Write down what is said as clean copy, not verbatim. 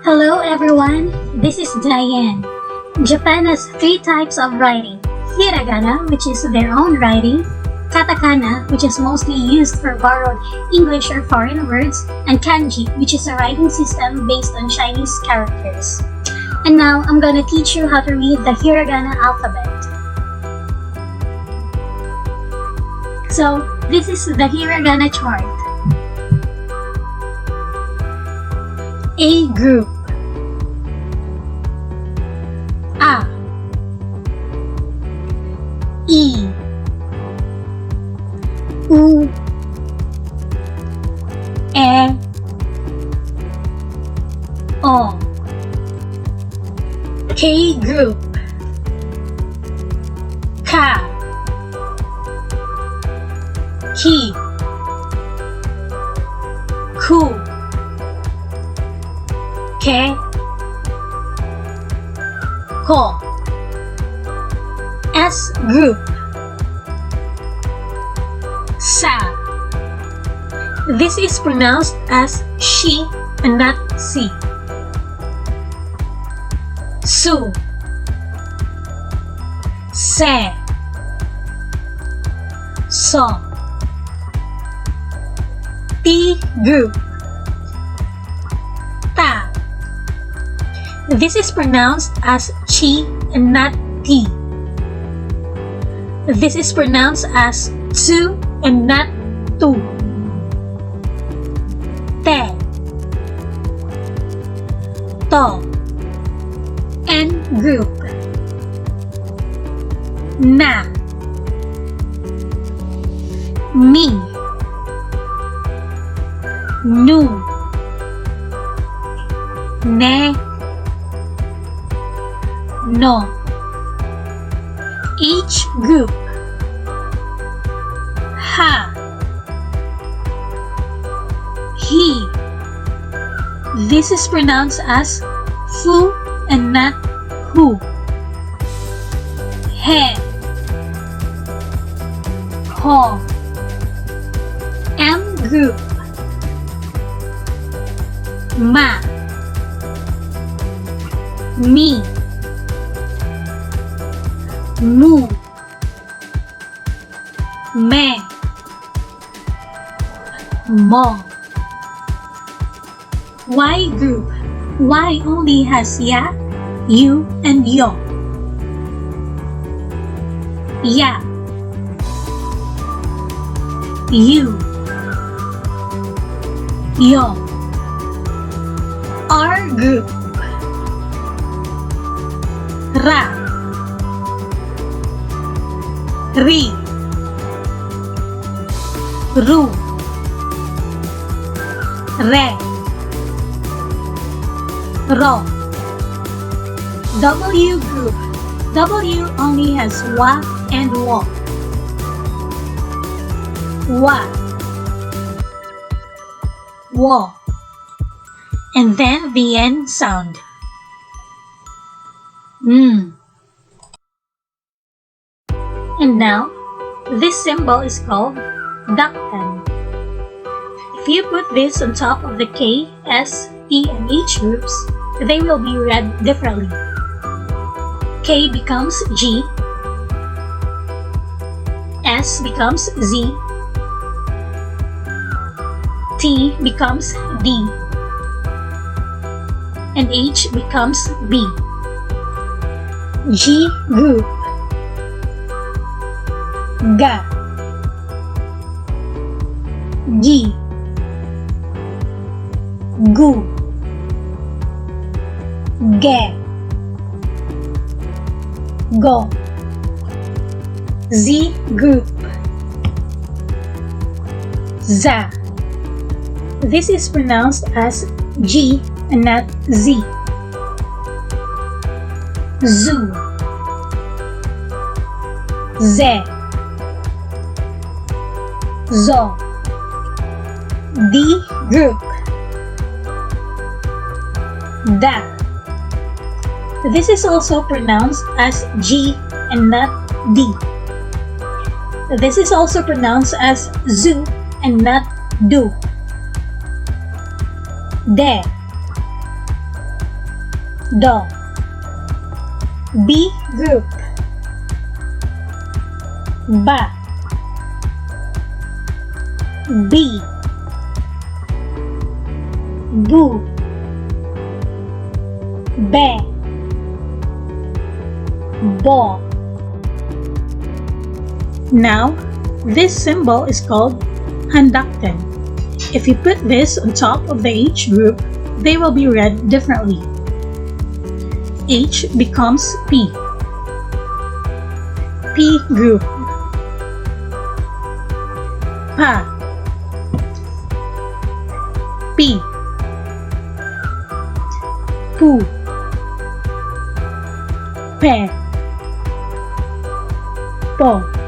Hello everyone, this is Diane. Japan has three types of writing: Hiragana, which is their own writing; Katakana, which is mostly used for borrowed English or foreign words; and Kanji, which is a writing system based on Chinese characters. And now I'm gonna teach you how to read the Hiragana alphabet. So this is the Hiragana chart. A group. A, E, U, E, O. K group. Ka, Ki, Ku, Ke, Ko. S group. Sa. This is pronounced as she and not si. Su. Se. So. T group. Ta. This is pronounced as chi and not ti. This is pronounced as tsu and not tu. Te. To. N group. Na. Mi. Nu. Ne. No. H group. Ha. He. This is pronounced as fu and not hu. He. Ho. M group. Ma. Mi. Mu. Me. Mo. Y group. Y only has ya, you, and yo. Ya. You. Yo. R group. Ra. Ri. Ru. Re. Ro. W group. W only has wa and wo. Wa. Wo. And then the N sound. And now, this symbol is called dakkan. If you put this on top of the K, S, T, and H groups, they will be read differently. K becomes G, S becomes Z, T becomes D, and H becomes B. G group. Ga. Gi. Gu. Ge. Go. Z group. Za. This is pronounced as G and not Z. Zu. Ze. Zo. D group. Da. This is also pronounced as G and not D. This is also pronounced as Zu and not Du. De. Do. B group. Ba. B. Bu. Be. Bo. Now, this symbol is called handakten. If you put this on top of the H group, they will be read differently. H becomes P. P group. Pa. P. Pu. Pe. Po.